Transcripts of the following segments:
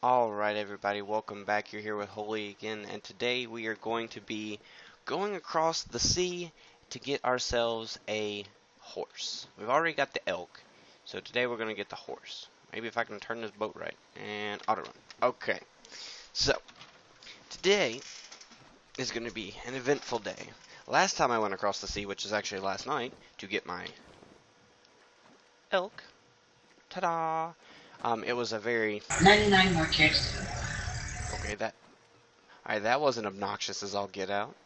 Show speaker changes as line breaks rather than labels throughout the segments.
Alright everybody, welcome back. You're here with Holy again, and today we are going to be going across the sea to get ourselves a horse. We've already got the elk, so today we're going to get the horse. Maybe if I can turn this boat right, and auto run. Okay, so today is going to be an eventful day. Last time I went across the sea, which is actually last night, to get my elk, ta-da! It was a very...
99 more chicks.
Okay, alright, that wasn't obnoxious as all get out.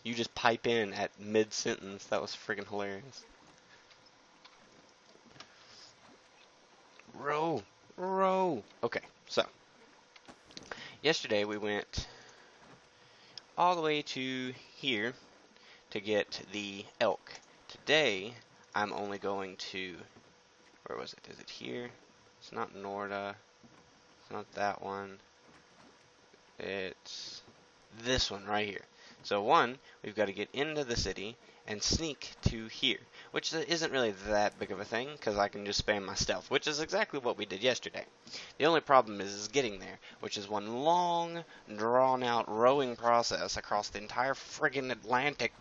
You just pipe in at mid-sentence. That was friggin' hilarious. Row! Row! Okay, so. Yesterday we went all the way to here to get the elk. Today, I'm only going to... Where was it? Is it here? It's not Norda. It's not that one. It's this one right here. So one, we've got to get into the city and sneak to here, which isn't really that big of a thing because I can just spam my stealth, which is exactly what we did yesterday. The only problem is getting there, which is one long, drawn-out rowing process across the entire friggin' Atlantic.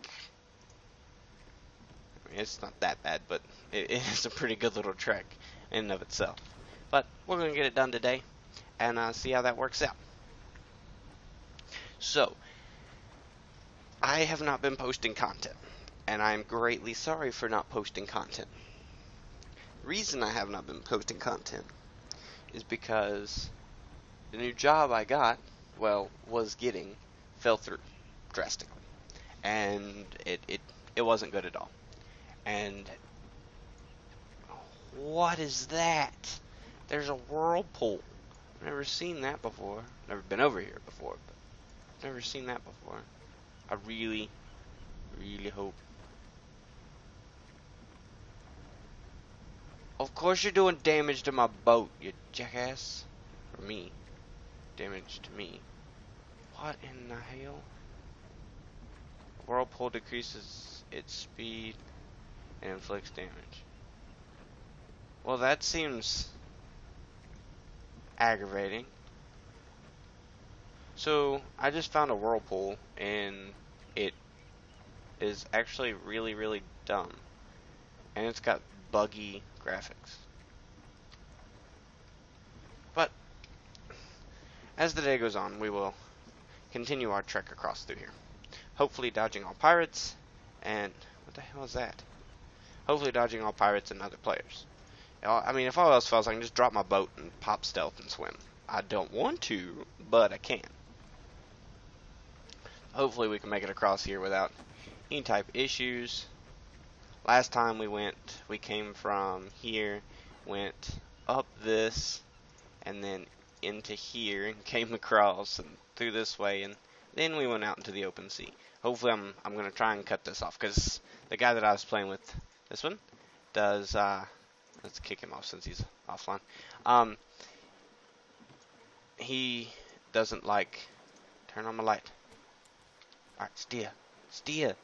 I mean, it's not that bad, but it is a pretty good little trek in and of itself. But we're going to get it done today and see how that works out. So, I have not been posting content, and I am greatly sorry for not posting content. The reason I have not been posting content is because the new job I got, was getting, fell through drastically. And it wasn't good at all. And what is that? There's a whirlpool. I've never seen that before. Never been over here before, but I've never seen that before. I really hope. Of course you're doing damage to my boat, you jackass. Or me. Damage to me. What in the hell? Whirlpool decreases its speed and inflicts damage. Well, that seems aggravating. So, I just found a whirlpool, and it is actually really dumb. And it's got buggy graphics. But, as the day goes on, we will continue our trek across through here. Hopefully dodging all pirates, and... what the hell is that? Hopefully dodging all pirates and other players. I mean, if all else fails, I can just drop my boat and pop stealth and swim. I don't want to, but I can. Hopefully we can make it across here without any type of issues. Last time we came from here, went up this, and then into here, and came across and through this way, and then we went out into the open sea. Hopefully I'm going to try and cut this off, because the guy that I was playing with, this one, does, let's kick him off since he's offline. He doesn't like, turn on my light. Alright, steer. Steer.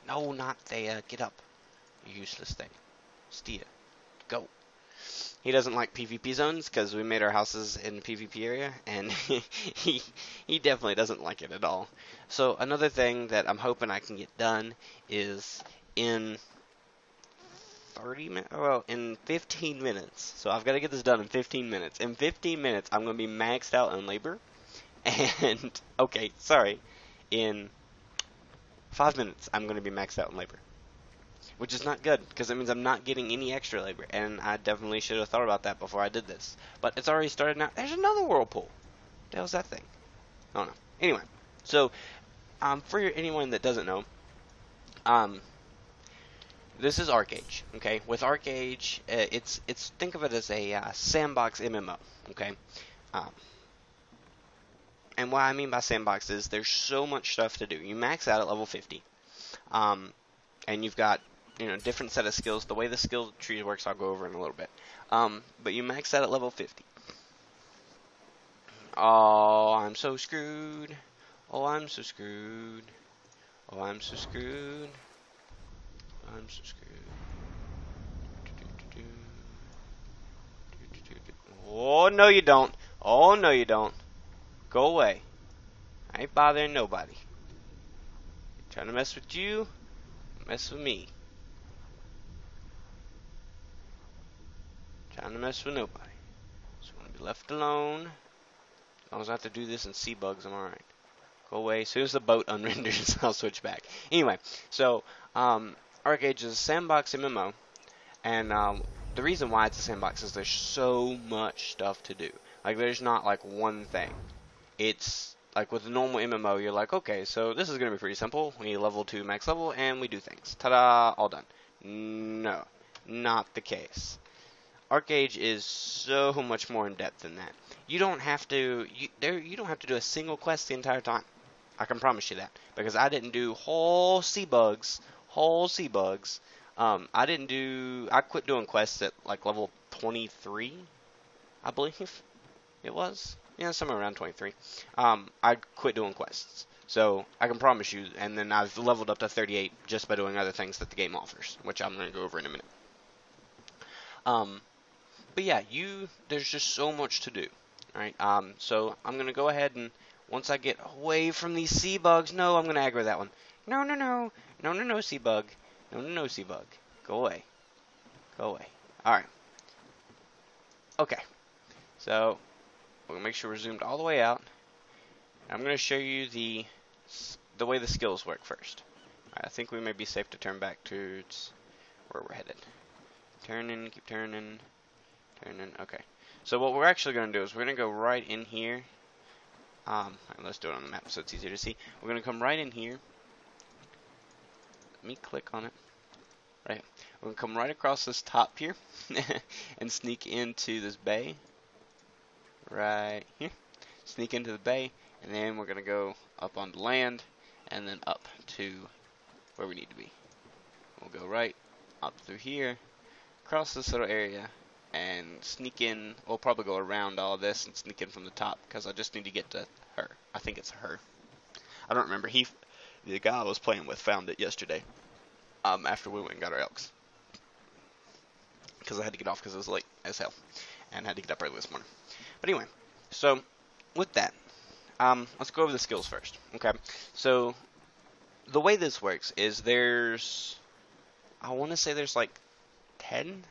No, not there. Get up. You useless thing. Steer. Go. He doesn't like PvP zones because we made our houses in the PvP area, and he definitely doesn't like it at all. So another thing that I'm hoping I can get done is in 30 minutes, well, in 15 minutes. So I've got to get this done in 15 minutes. In 15 minutes, I'm going to be maxed out in labor, and okay, sorry, in 5 minutes, I'm going to be maxed out in labor. Which is not good, because it means I'm not getting any extra labor, and I definitely should have thought about that before I did this. But it's already started now. There's another whirlpool. What the hell's that thing? I don't know. Anyway, so, for anyone that doesn't know, this is ArcAge, okay? With ArcAge, think of it as a sandbox MMO, okay? And what I mean by sandbox is there's so much stuff to do. You max out at level 50, and you've got, different set of skills. The way the skill tree works, I'll go over in a little bit. But you max out at level 50. Oh, I'm so screwed. Oh, I'm so screwed. Oh, I'm so screwed. I'm so screwed. no you don't. Oh, no you don't. Go away. I ain't bothering nobody. Trying to mess with you, mess with me. Trying to mess with nobody. Just want to be left alone. As long as I have to do this and see bugs, I'm alright. Go away. As soon as the boat unrenders, I'll switch back. Anyway, so, ArcAge is a sandbox MMO, and the reason why it's a sandbox is there's so much stuff to do. Like, there's not, like, one thing. It's, like, with a normal MMO, you're like, okay, so this is going to be pretty simple. We level to max level, and we do things. Ta-da! All done. No, not the case. ArcAge is so much more in depth than that. You don't have to you don't have to do a single quest the entire time. I can promise you that, because I didn't do whole sea bugs. I quit doing quests at like level 23, I believe it was. Yeah, somewhere around 23. I quit doing quests. So I can promise you, and then I've leveled up to 38 just by doing other things that the game offers, which I'm going to go over in a minute. But yeah, there's just so much to do, right? So I'm gonna go ahead and once I get away from these sea bugs, no, I'm gonna aggro that one. No, sea bug, no, sea bug, go away. All right, okay. So we're gonna make sure we're zoomed all the way out. I'm gonna show you the way the skills work first. All right, I think we may be safe to turn back to where we're headed. Turning, keep turning. Okay, so what we're actually going to do is we're going to go right in here. Let's do it on the map so it's easier to see. We're going to come right in here. Let me click on it. Right, we're going to come right across this top here and sneak into this bay. Right here. Sneak into the bay, and then we're going to go up on the land and then up to where we need to be. We'll go right up through here, across this little area, and sneak in. We'll probably go around all this and sneak in from the top, because I just need to get to her. I think it's her. I don't remember. The guy I was playing with found it yesterday, after we went and got our elks. Because I had to get off because it was late as hell, and had to get up early this morning. But anyway, so with that, let's go over the skills first. Okay, so the way this works is I want to say there's like 10,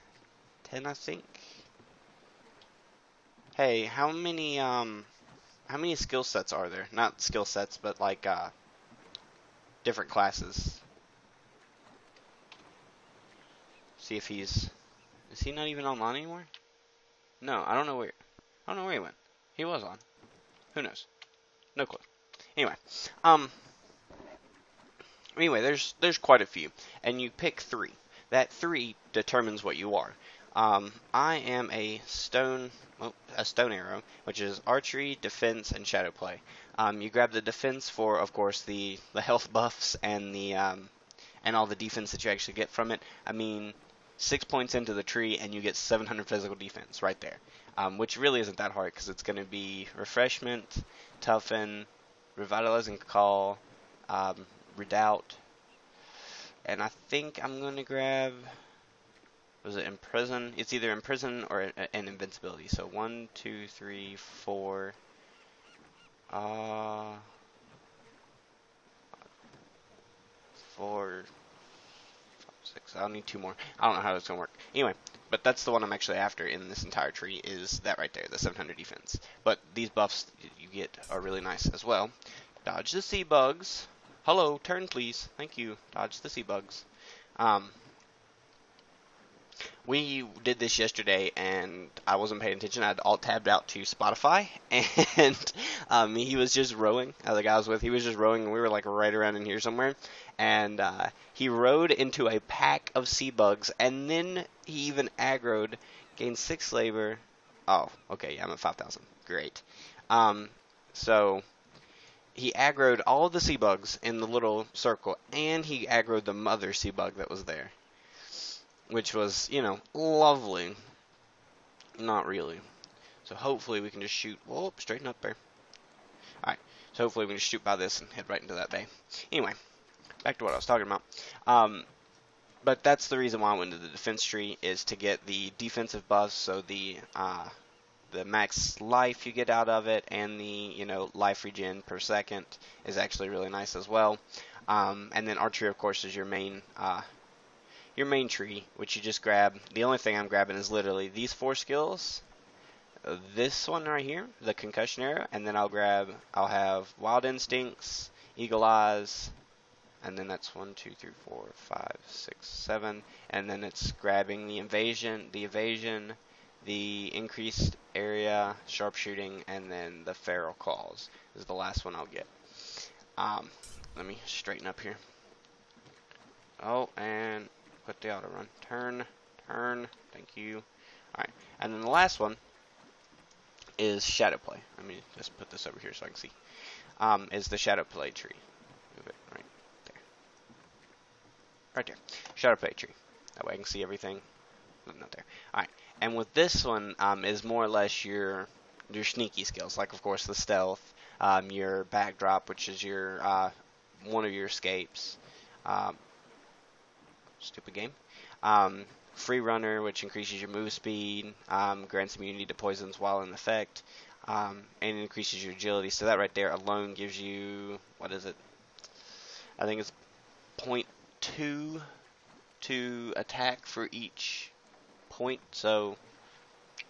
I think. Hey, how many skill sets are there? Not skill sets, but like different classes. See if is he not even online anymore? No, I don't know where he went. He was on. Who knows? No clue. Anyway, there's quite a few, and you pick 3. That 3 determines what you are. I am a stone arrow, which is archery, defense, and shadow play. You grab the defense for, of course, the health buffs and the and all the defense that you actually get from it. I mean, 6 points into the tree and you get 700 physical defense right there, which really isn't that hard because it's going to be refreshment, toughen, revitalizing call, redoubt, and I think I'm going to grab. Was it imprison? It's either imprison or an invincibility. So 1, 2, 3, 4. 4, 5, 6. I'll need 2 more. I don't know how it's gonna work. Anyway, but that's the one I'm actually after in this entire tree. Is that right there, the 700 defense? But these buffs you get are really nice as well. Dodge the sea bugs. Hello, turn please. Thank you. Dodge the sea bugs. We did this yesterday, and I wasn't paying attention. I had alt-tabbed out to Spotify, and he was just rowing. The guy I was with, he was just rowing, and we were like right around in here somewhere. And he rowed into a pack of sea bugs, and then he even aggroed, gained 6 labor. Oh, okay, yeah, I'm at 5,000. Great. So he aggroed all of the sea bugs in the little circle, and he aggroed the mother sea bug that was there. Which was, lovely. Not really. So hopefully we can just shoot. Whoa, straighten up there. Alright, so hopefully we can just shoot by this and head right into that bay. Anyway, back to what I was talking about. But that's the reason why I went to the defense tree, is to get the defensive buffs, so the the max life you get out of it, and the life regen per second is actually really nice as well. And then archery, of course, is your main tree, which you just grab. The only thing I'm grabbing is literally these 4 skills. This one right here, the concussion arrow, and then I'll have wild instincts, eagle eyes, and then that's 1, 2, 3, 4, 5, 6, 7, and then it's grabbing the evasion, the increased area, sharpshooting, and then the feral claws is the last one I'll get. Let me straighten up here. Oh, and put the auto run. Turn, thank you. Alright, and then the last one is shadow play. Let me just put this over here so I can see. Is the shadow play tree. Move it right there. Right there. Shadow play tree. That way I can see everything. Not there. Alright, and with this one is more or less your sneaky skills, like of course the stealth, your backdrop, which is your one of your escapes. Stupid game. Free runner, which increases your move speed, grants immunity to poisons while in effect, and increases your agility. So that right there alone gives you, what is it? I think it's 0.2 to attack for each point. So,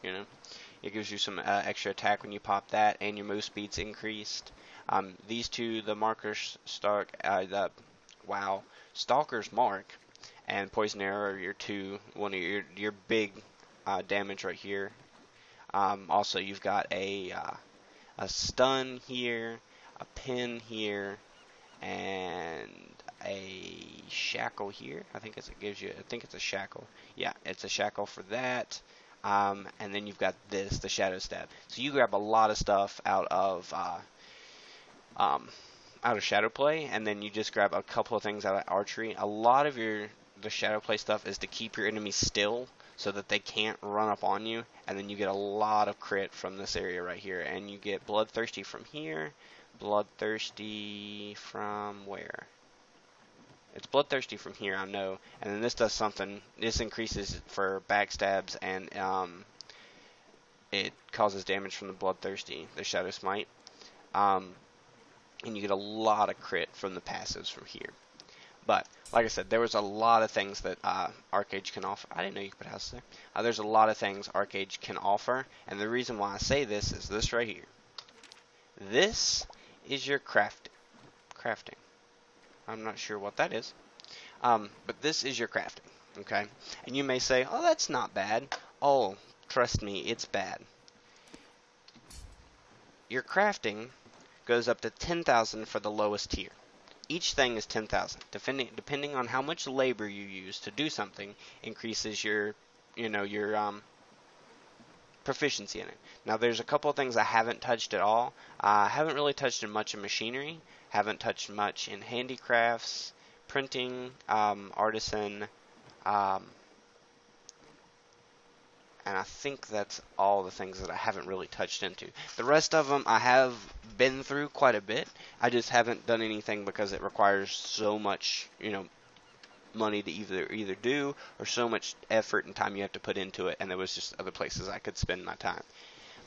it gives you some extra attack when you pop that, and your move speed's increased. These two, the markers, Stalker's Mark and Poison Arrow are your one of your big damage right here. Also, you've got a stun here, a pin here, and a shackle here. I think it's a shackle. Yeah, it's a shackle for that. And then you've got the shadow stab. So you grab a lot of stuff out of shadow play, and then you just grab a couple of things out of archery. A lot of the shadow play stuff is to keep your enemies still so that they can't run up on you, and then you get a lot of crit from this area right here. And you get bloodthirsty from here, bloodthirsty from where? It's bloodthirsty from here, I know. And then this does something. This increases for backstabs, and it causes damage from the bloodthirsty, the shadow smite. And you get a lot of crit from the passives from here. But, like I said, there was a lot of things that Arcade can offer. I didn't know you could put houses there. There's a lot of things Arcade can offer, and the reason why I say this is this right here. This is your crafting. I'm not sure what that is. But this is your crafting, okay? And you may say, oh, that's not bad. Oh, trust me, it's bad. Your crafting goes up to 10,000 for the lowest tier. Each thing is 10,000. Depending on how much labor you use to do something, increases your proficiency in it. Now, there's a couple of things I haven't touched at all. I haven't really touched in much in machinery. Haven't touched much in handicrafts, printing, artisan, and I think that's all the things that I haven't really touched into. The rest of them I have been through quite a bit. I just haven't done anything because it requires so much, money to either do, or so much effort and time you have to put into it, and there was just other places I could spend my time.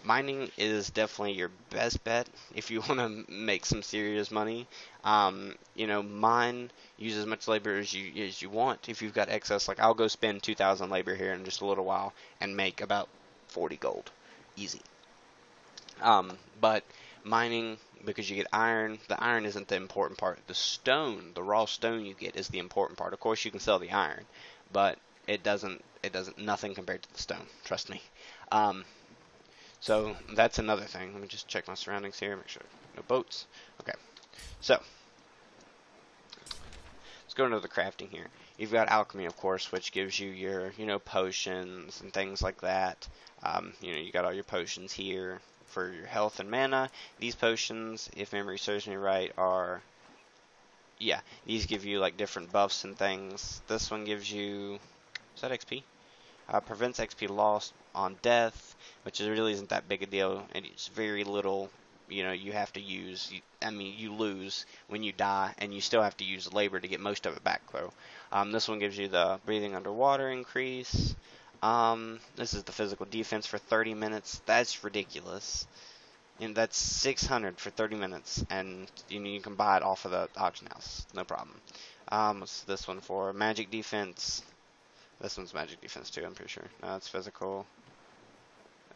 Mining is definitely your best bet if you want to make some serious money. Mine, use as much labor as you want. If you've got excess, like I'll go spend 2,000 labor here in just a little while and make about 40 gold, easy. But mining, because you get iron, the iron isn't the important part. The stone, the raw stone you get, is the important part. Of course, you can sell the iron, but it doesn't nothing compared to the stone. Trust me. So that's another thing. Let me just check my surroundings here, make sure no boats. Okay, so let's go into the crafting here. You've got alchemy, of course, which gives you your potions and things like that. You got all your potions here for your health and mana. These potions, if memory serves me right, these give you like different buffs and things. This one gives you, is that XP? Prevents XP loss on death, which really isn't that big a deal, and it's very little, you have to use. You lose when you die, and you still have to use labor to get most of it back, though. This one gives you the breathing underwater increase. This is the physical defense for 30 minutes. That's ridiculous. And that's 600 for 30 minutes, and you can buy it off of the auction house, no problem. What's this one for? Magic defense. This one's magic defense too, I'm pretty sure. No, it's physical.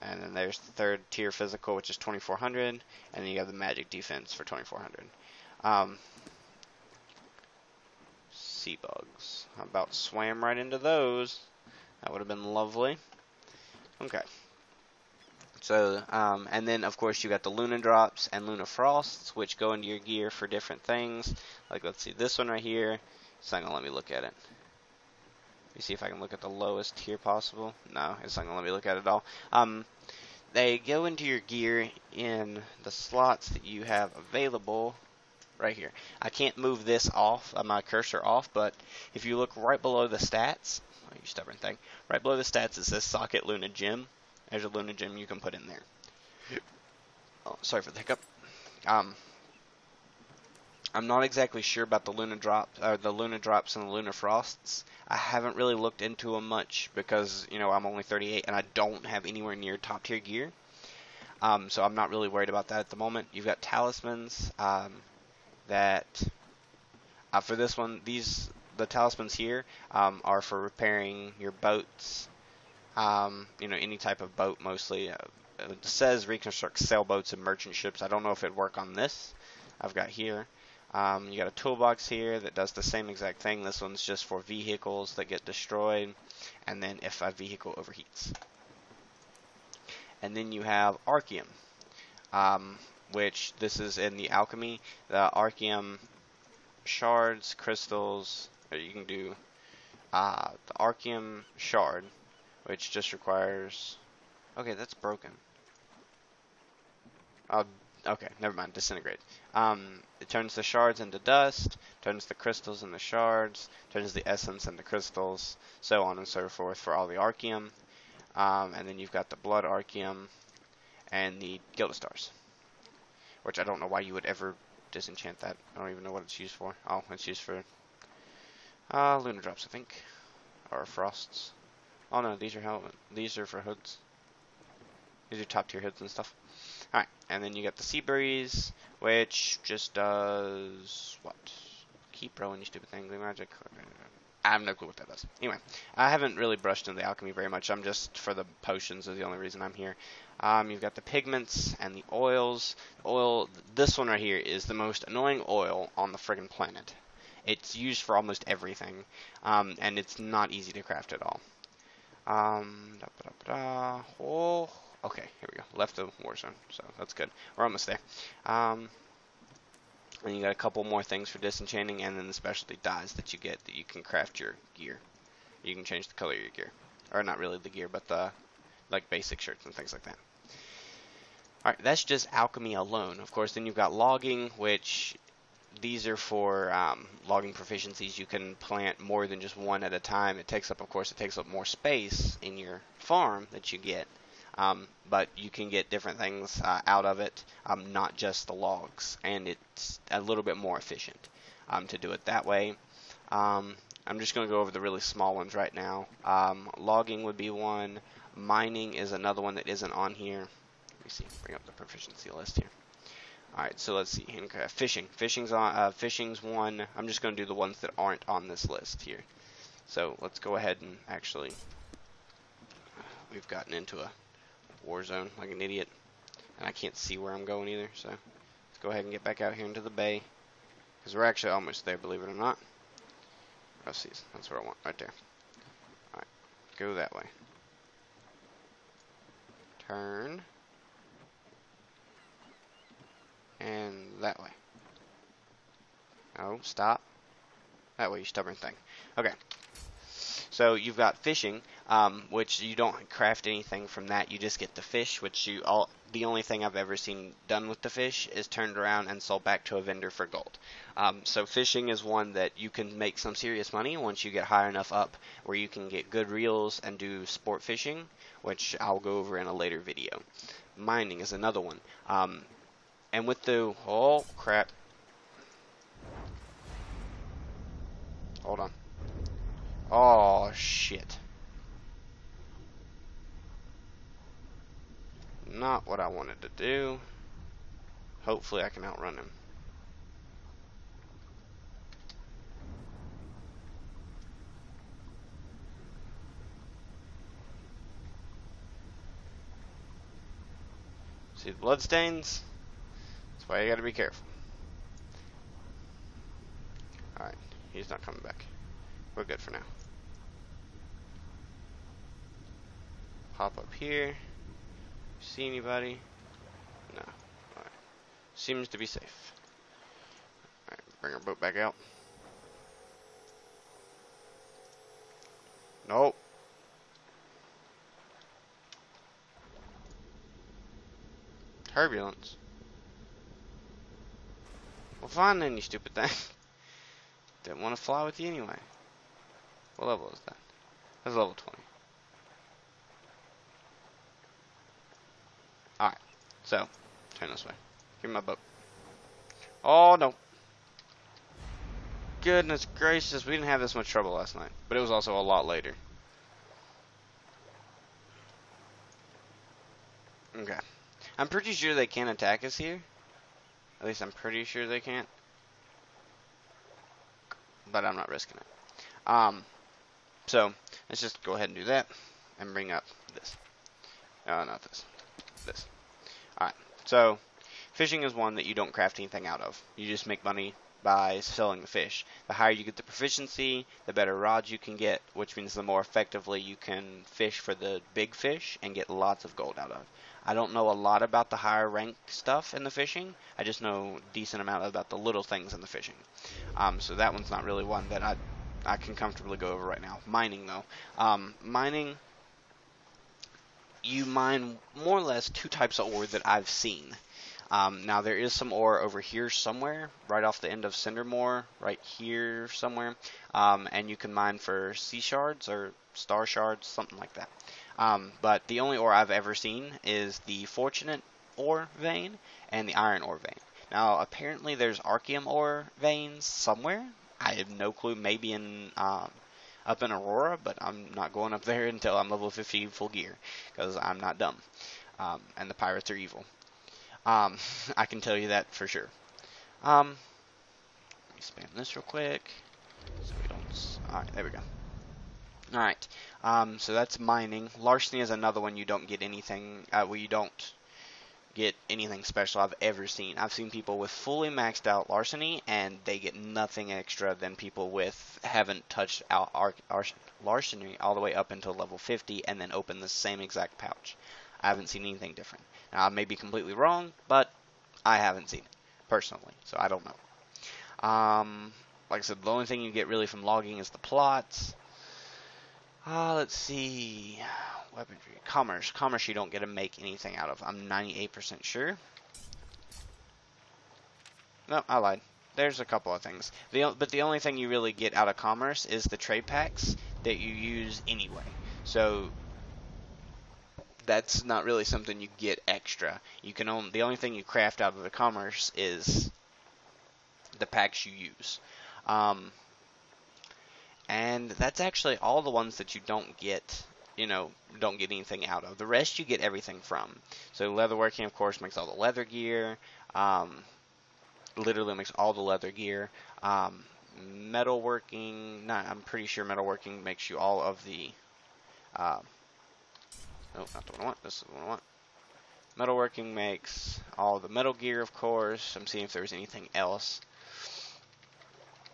And then there's the third tier physical, which is 2400, and then you have the magic defense for 2400. Sea bugs. I about swam right into those. That would have been lovely. Okay. So, and then of course you got the Luna Drops and Luna Frosts, which go into your gear for different things. Like, let's see, this one right here. It's not gonna let me look at it. Let me see if I can look at the lowest tier possible. No, it's not gonna let me look at it at all. They go into your gear in the slots that you have available right here. I can't move this off, my cursor off, but if you look right below the stats, oh, you stubborn thing, right below the stats it says Socket Luna Gem. There's a Luna Gem you can put in there. Oh, sorry for the hiccup. I'm not exactly sure about the Luna Drops and the Luna Frosts. I haven't really looked into them much because, you know, I'm only 38 and I don't have anywhere near top tier gear. So I'm not really worried about that at the moment. You've got talismans that for this one, the talismans here are for repairing your boats. You know, any type of boat mostly. It says reconstruct sailboats and merchant ships. I don't know if it'd work on this. I've got here. You got a toolbox here that does the same exact thing. This one's just for vehicles that get destroyed, and then if a vehicle overheats. And then you have Archeum, which this is in the alchemy. The Archeum shards, crystals, or you can do the Archeum shard, which just requires... Okay, that's broken. Okay, never mind. Disintegrate. It turns the shards into dust, turns the crystals into shards, turns the essence into crystals, so on and so forth for all the Archeum. And then you've got the Blood Archeum and the Gilded Stars, which I don't know why you would ever disenchant that. I don't even know what it's used for. Oh, it's used for Luna Drops, I think, or Frosts. Oh no, these are for hoods. These are top tier hoods and stuff. Alright, and then you got the Sea Breeze, which just does what? Keep rolling, you stupid thing. Magic. I have no clue what that does. Anyway, I haven't really brushed into the alchemy very much. I'm just for the potions is the only reason I'm here. You've got the pigments and the oils. This one right here is the most annoying oil on the friggin' planet. It's used for almost everything, and it's not easy to craft at all. Oh, okay, here we go. Left the war zone, so that's good. We're almost there. And you got a couple more things for disenchanting, and then the specialty dyes that you get that you can craft your gear. You can change the color of your gear, or not really the gear, but the like basic shirts and things like that. All right, that's just alchemy alone. Of course, then you've got logging, which these are for logging proficiencies. You can plant more than just one at a time. It takes up, of course, more space in your farm that you get. But you can get different things out of it, not just the logs, and it's a little bit more efficient to do it that way. I'm just going to go over the really small ones right now. Logging would be one. Mining is another one that isn't on here. Let me see. Bring up the proficiency list here. Alright, so let's see. Fishing. Fishing's one. I'm just going to do the ones that aren't on this list here. So let's go ahead and actually... We've gotten into a war zone like an idiot. And I can't see where I'm going either, so let's go ahead and get back out here into the bay. Because we're actually almost there, believe it or not. Oh, see, that's what I want, right there. Alright, go that way. Turn. And that way. Oh, stop. That way, you stubborn thing. Okay. So you've got fishing, which you don't craft anything from that. You just get the fish, which the only thing I've ever seen done with the fish is turned around and sold back to a vendor for gold. So fishing is one that you can make some serious money once you get high enough up where you can get good reels and do sport fishing, which I'll go over in a later video. Mining is another one. And with the... Oh, crap. Hold on. Oh, shit. not what I wanted to do. Hopefully I can outrun him. See the bloodstains? That's why you gotta be careful. Alright, he's not coming back. We're good for now. Pop up here. See anybody? No. Alright. Seems to be safe. Alright, bring our boat back out. Nope. Turbulence. Well, fine then, you stupid thing. Didn't want to fly with you anyway. What level is that? That's level 20. Alright, so, turn this way. Give me my boat. Oh, no. Goodness gracious, we didn't have this much trouble last night. But it was also a lot later. Okay. I'm pretty sure they can't attack us here. At least I'm pretty sure they can't. But I'm not risking it. So, let's just go ahead and do that. And bring up this. Not this. This. Alright, so fishing is one that you don't craft anything out of. You just make money by selling the fish. The higher you get the proficiency, the better rods you can get, which means the more effectively you can fish for the big fish and get lots of gold out of. I don't know a lot about the higher ranked stuff in the fishing. I just know a decent amount about the little things in the fishing. So that one's not really one that I can comfortably go over right now. Mining though. Mining, you mine more or less two types of ore that I've seen. Now there is some ore over here somewhere, right off the end of Cindermore, right here somewhere, and you can mine for sea shards or star shards, something like that. But the only ore I've ever seen is the Fortunate ore vein and the Iron ore vein. Now apparently there's Archeum ore veins somewhere. I have no clue, maybe in up in Aurora, but I'm not going up there until I'm level 50 full gear, because I'm not dumb, and the pirates are evil. I can tell you that for sure. Let me spam this real quick, so we don't. Alright, there we go. Alright, so that's mining. Larceny is another one you don't get anything, well, you don't get anything special I've ever seen. I've seen people with fully maxed out larceny, and they get nothing extra than people with haven't touched out larceny all the way up until level 50, and then open the same exact pouch. I haven't seen anything different. Now, I may be completely wrong, but I haven't seen it, personally, so I don't know. Like I said, the only thing you get really from logging is the plots. Let's see. Weaponry. Commerce. Commerce you don't get to make anything out of. I'm 98% sure. No, I lied. There's a couple of things. But the only thing you really get out of commerce is the trade packs that you use anyway. So that's not really something you get extra. You can the only thing you craft out of the commerce is the packs you use. And that's actually all the ones that you don't get, don't get anything out of. The rest you get everything from. So leatherworking, of course, makes all the leather gear. Literally makes all the leather gear. Metalworking, I'm pretty sure metalworking makes you all of the... no, not the one I want. This is the one I want. Metalworking makes all the metal gear, of course. I'm seeing if there's anything else.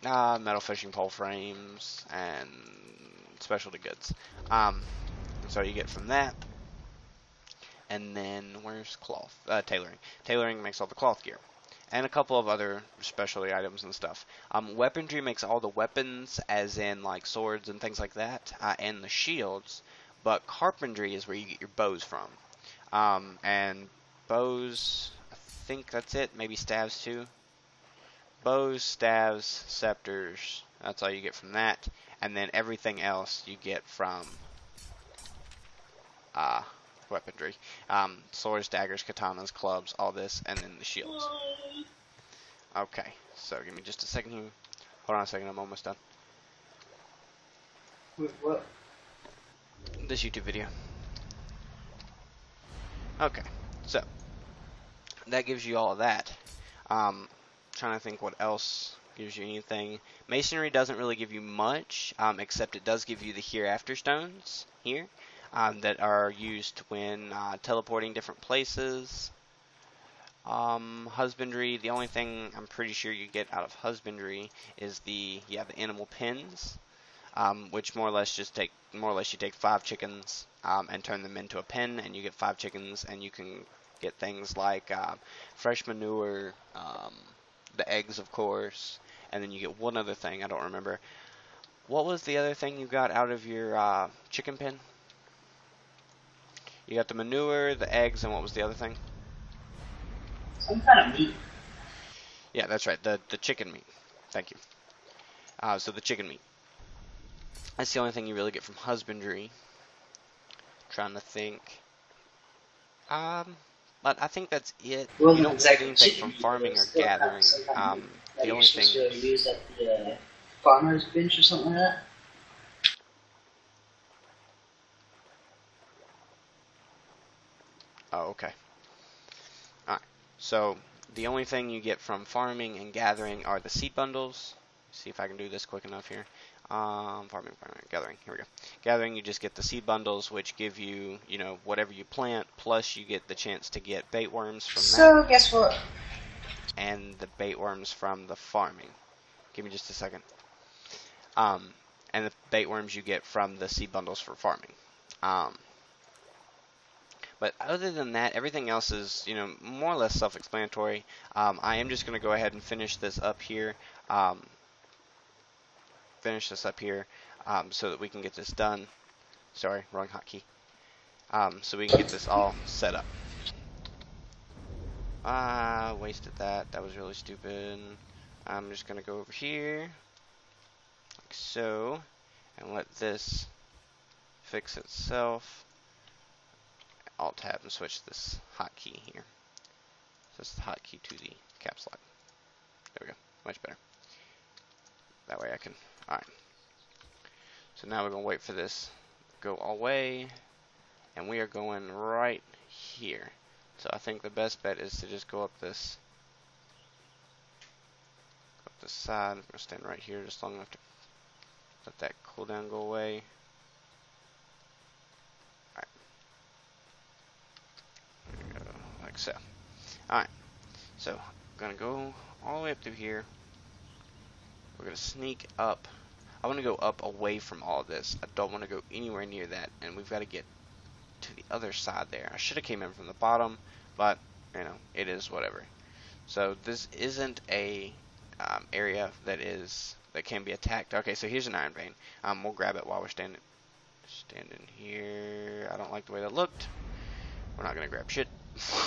Metal fishing pole frames and specialty goods. So you get from that. And then where's cloth? Tailoring. Tailoring makes all the cloth gear. And a couple of other specialty items and stuff. Weaponry makes all the weapons, as in like swords and things like that, and the shields. But carpentry is where you get your bows from. And bows, I think that's it. Maybe staves too. Bows, staves, scepters, that's all you get from that. And then everything else you get from weaponry. Swords, daggers, katanas, clubs, all this, and then the shields. Okay, so give me just a second here. Hold on a second, I'm almost done.
With what?
This YouTube video. Okay, So that gives you all of that. Trying to think what else gives you anything. Masonry doesn't really give you much, except it does give you the hereafter stones here that are used when teleporting different places. Husbandry, the only thing I'm pretty sure you get out of husbandry is the animal pens, which more or less you take 5 chickens and turn them into a pen, and you get 5 chickens, and you can get things like fresh manure, the eggs, of course, and then you get one other thing. I don't remember. What was the other thing you got out of your chicken pen? You got the manure, the eggs, and what was the other thing?
Some kind of meat.
Yeah, that's right. The chicken meat. Thank you. So the chicken meat. That's the only thing you really get from husbandry. Trying to think. But I think that's it.
It
You
wasn't
don't get
exactly
anything
chicken
from
meat, but it
farming
was
or
still kind of
gathering.
some kind of meat that
The
you're
only
supposed to be able to
things.
use at the farmer's bench or something like that.
Oh, okay. Alright. So the only thing you get from farming and gathering are the seed bundles. See if I can do this quick enough here. Farming, gathering. Here we go. Gathering, you just get the seed bundles, which give you, whatever you plant, plus you get the chance to get bait worms from that,
So guess what?
and the bait worms from the farming. Give me just a second. And the bait worms you get from the seed bundles for farming. But other than that, everything else is, more or less self-explanatory. I am just going to go ahead and finish this up here. So that we can get this done. Sorry, wrong hotkey. So we can get this all set up. Wasted that. That was really stupid. I'm just going to go over here, like so, and let this fix itself. Alt tab and switch this hotkey here. So this is the hotkey to the caps lock. There we go. Much better. That way I can. Alright. So now we're going to wait for this to go away. And we are going right here. So I think the best bet is to just go up this side. I'm going to stand right here just long enough to let that cooldown go away. Alright. There we go. Like so. Alright. So I'm going to go all the way up through here. We're going to sneak up. I want to go up away from all of this. I don't want to go anywhere near that. And we've got to get to the other side there. I should have came in from the bottom, but, it is whatever. So this isn't a area that can be attacked. Okay, so here's an iron vein. We'll grab it while we're standing here. I don't like the way that looked. We're not going to grab shit.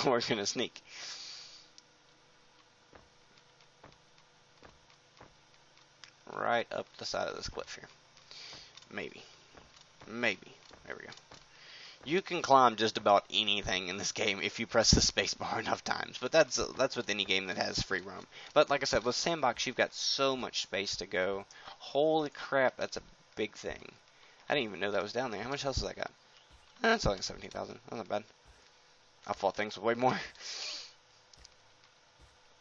We're going to sneak. Right up the side of this cliff here. Maybe. There we go. You can climb just about anything in this game if you press the space bar enough times, but that's with any game that has free roam. But like I said, with Sandbox, you've got so much space to go. Holy crap, that's a big thing. I didn't even know that was down there. How much health has I got? That's only 17,000. That's not bad. I fought things with way more.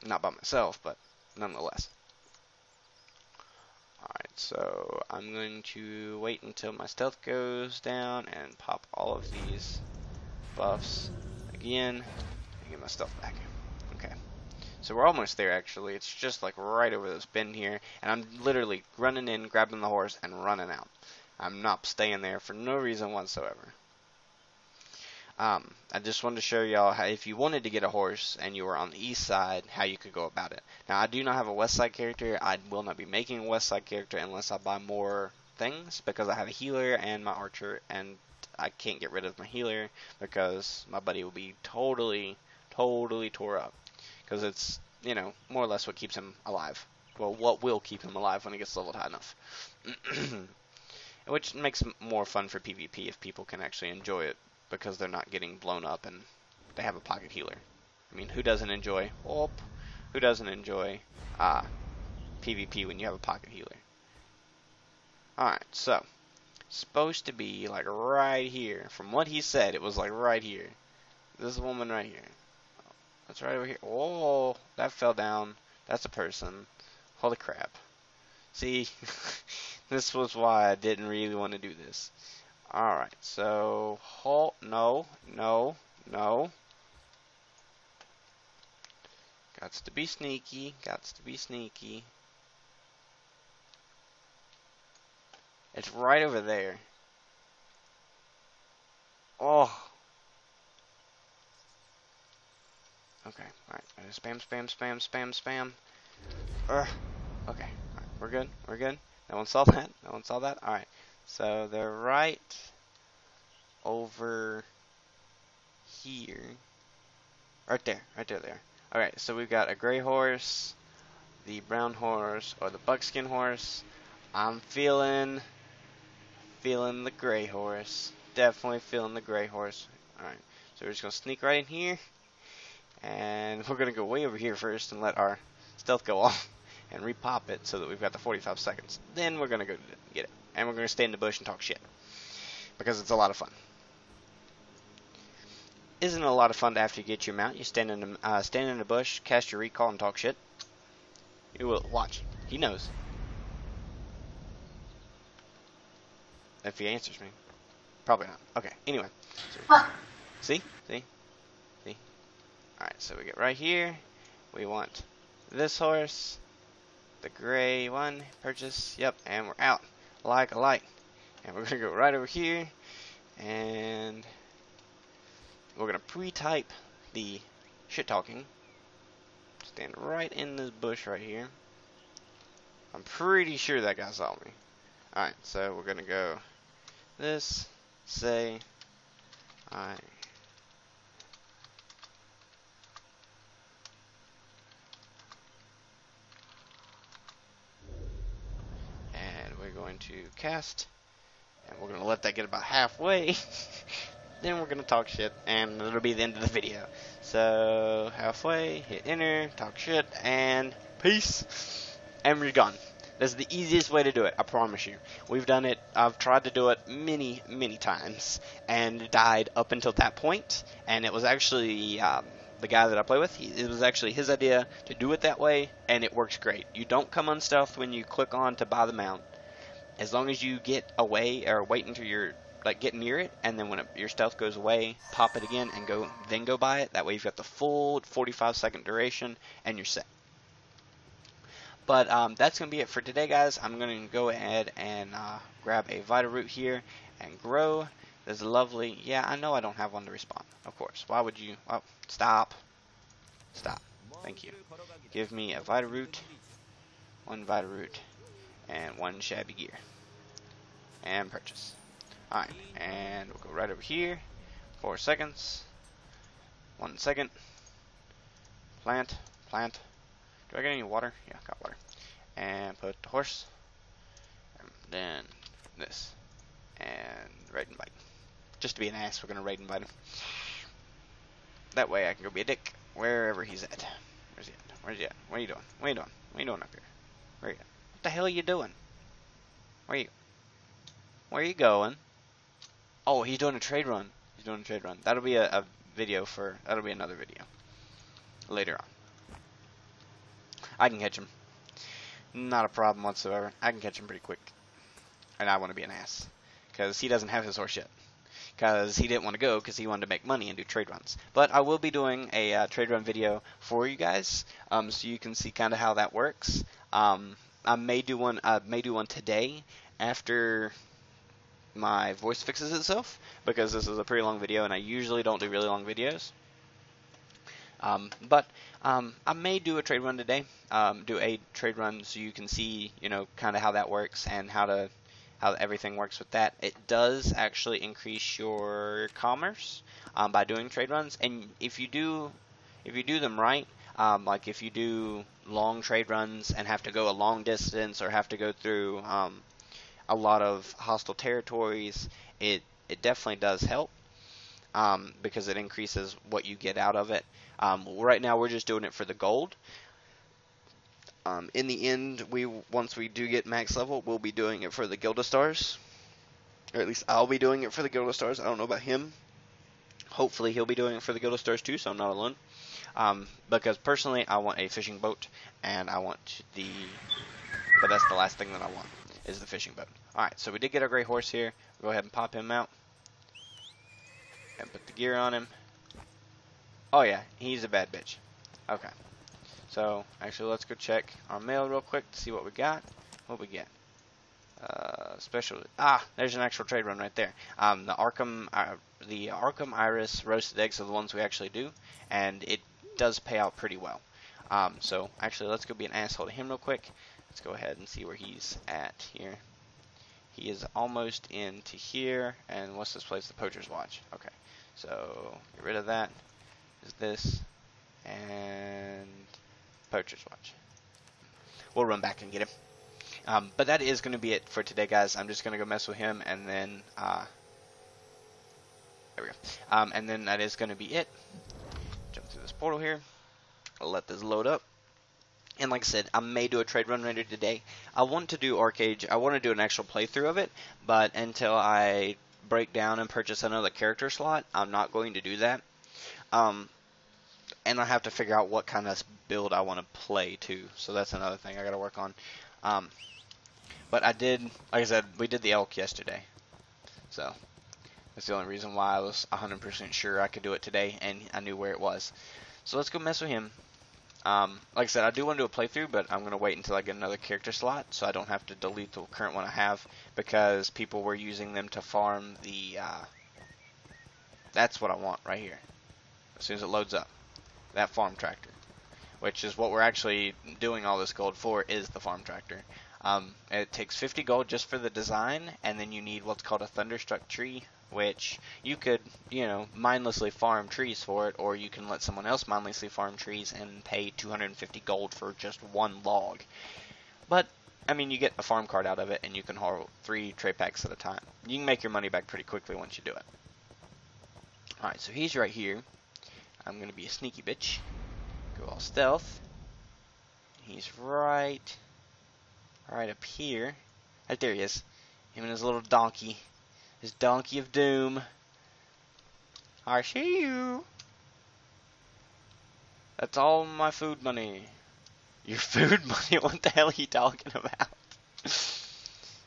Not by myself, but nonetheless. Alright, so I'm going to wait until my stealth goes down and pop all of these buffs again and get my stealth back. Okay, so we're almost there actually. It's just like right over this bend here, and I'm literally running in, grabbing the horse, and running out. I'm not staying there for no reason whatsoever. I just wanted to show y'all how, if you wanted to get a horse and you were on the east side, how you could go about it. Now, I do not have a west side character. I will not be making a west side character unless I buy more things, because I have a healer and my archer, and I can't get rid of my healer because my buddy will be totally tore up, because it's, more or less what keeps him alive. Well, what will keep him alive when he gets leveled high enough. Which makes it more fun for PvP if people can actually enjoy it, because they're not getting blown up and they have a pocket healer. I mean, who doesn't enjoy PvP when you have a pocket healer? Alright, so supposed to be like right here. From what he said, it was like right here. This woman right here. That's right over here. Oh, that fell down. That's a person. Holy crap. See, this was why I didn't really want to do this. Alright, so, halt, no, no, no. Gots to be sneaky, gots to be sneaky. It's right over there. Oh. Okay, alright, spam, spam, spam, spam, spam. Okay, alright, we're good, we're good. No one saw that, no one saw that. Alright, so they're right over here. Right there, they are. Alright, so we've got a gray horse, the brown horse, or the buckskin horse. I'm feeling the gray horse. Definitely feeling the gray horse. Alright, so we're just going to sneak right in here. And we're going to go way over here first and let our stealth go off and repop it so that we've got the 45 seconds. Then we're going to go get it. And we're going to stay in the bush and talk shit. Because it's a lot of fun. Isn't it a lot of fun to after you get your mount, you stand in the bush, cast your recall, and talk shit? You will. Watch. He knows. If he answers me. Probably not. Okay, anyway. So, see? See? See? Alright, so we get right here. We want this horse. The gray one. Purchase. Yep, and we're out. Like a light. And we're going to go right over here. And we're going to pre-type the shit-talking. Stand right in this bush right here. I'm pretty sure that guy saw me. Alright, so we're going to go this, say, I. And we're going to cast. And we're going to let that get about halfway. Then we're going to talk shit, and it'll be the end of the video. So, halfway, hit enter, talk shit, and peace. And we're gone. That's the easiest way to do it, I promise you. We've done it, I've tried to do it many, many times, and died up until that point. And it was actually the guy that I play with, it was actually his idea to do it that way, and it works great. You don't come unstealthed when you click on to buy the mount. As long as you get away, or wait until you're get near it, and then when your stealth goes away, pop it again and go buy it. That way you've got the full 45-second duration and you're set. But that's going to be it for today, guys. I'm going to go ahead and grab a vital root here and grow. There's a lovely, yeah, I know I don't have one to respawn, of course. Why would you? Oh, stop. Stop. Thank you. Give me a vital root, one vital root, and one shabby gear. And purchase. Alright, and we'll go right over here. 4 seconds. 1 second. Plant. Plant. Do I get any water? Yeah, got water. And put the horse. And then this. And raid invite. Just to be an ass, we're going to raid invite him. That way I can go be a dick wherever he's at. Where's he at? Where's he at? What are you doing? What are you doing? What are you doing up here? Where are you at? What the hell are you doing? Where are you going? Oh, he's doing a trade run. He's doing a trade run. That'll be a video for, that'll be another video later on. I can catch him. Not a problem whatsoever. I can catch him pretty quick. And I want to be an ass. Because he doesn't have his horse yet. Because he didn't want to go because he wanted to make money and do trade runs. But I will be doing a trade run video for you guys. So you can see kind of how that works. I may do one today after my voice fixes itself, because this is a pretty long video and I usually don't do really long videos. But I may do a trade run today, do a trade run so you can see, you know, kind of how that works and how everything works with that. It does actually increase your commerce by doing trade runs, and if you do them right, like if you do long trade runs and have to go a long distance or have to go through a lot of hostile territories, it definitely does help, because it increases what you get out of it. Right now we're just doing it for the gold. In the end, once we do get max level, we'll be doing it for the Gilda Stars. Or at least I'll be doing it for the Gilda Stars. I don't know about him. Hopefully he'll be doing it for the Guild of Stars too, so I'm not alone. Because personally, I want a fishing boat, and I want but that's the last thing that I want, is the fishing boat. Alright, so we did get our gray horse here. We'll go ahead and pop him out, and put the gear on him. Oh yeah, he's a bad bitch. Okay, so actually let's go check our mail real quick to see what we got. What we get? Special. There's an actual trade run right there. The Arkham Iris roasted eggs are the ones we actually do, and it does pay out pretty well. So actually, let's go be an asshole to him real quick. Let's go ahead and see where he's at here. He is almost into here, and what's this place? The Poacher's Watch. Okay, so get rid of that. Is this and Poacher's Watch. We'll run back and get him. But that is going to be it for today, guys. I'm just going to go mess with him, and then there we go. And then that is going to be it. Jump through this portal here. I'll let this load up. And like I said, I may do a trade run later today. I want to do Arcade. I want to do an actual playthrough of it, but until I break down and purchase another character slot, I'm not going to do that. And I have to figure out what kind of build I want to play too. So that's another thing I got to work on. But I did, like I said, we did the elk yesterday. So that's the only reason why I was 100% sure I could do it today, and I knew where it was. So let's go mess with him. Like I said, I do want to do a playthrough, but I'm going to wait until I get another character slot, so I don't have to delete the current one I have, because people were using them to farm the, that's what I want right here. As soon as it loads up. That farm tractor. Which is what we're actually doing all this gold for, is the farm tractor. It takes 50 gold just for the design, and then you need what's called a thunderstruck tree, which you could, mindlessly farm trees for it, or you can let someone else mindlessly farm trees and pay 250 gold for just one log. But, I mean, you get a farm card out of it, and you can haul 3 tray packs at a time. You can make your money back pretty quickly once you do it. Alright, so he's right here. I'm going to be a sneaky bitch. Go all stealth. He's right up here. Right there he is. Him and his little donkey. His donkey of doom. I see you. That's all my food money. Your food money? What the hell are you talking about?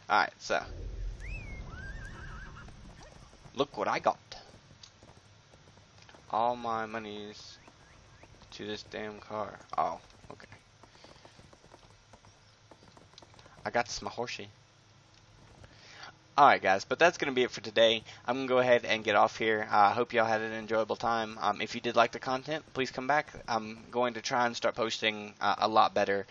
Alright, so. Look what I got. All my money's to this damn car. Oh, okay. I got this my horsey. Alright guys, but that's going to be it for today. I'm going to go ahead and get off here. I hope y'all had an enjoyable time. If you did like the content, please come back. I'm going to try and start posting a lot better.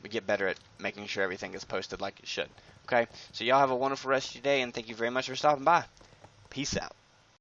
Get better at making sure everything is posted like it should. Okay, so y'all have a wonderful rest of your day, and thank you very much for stopping by. Peace out.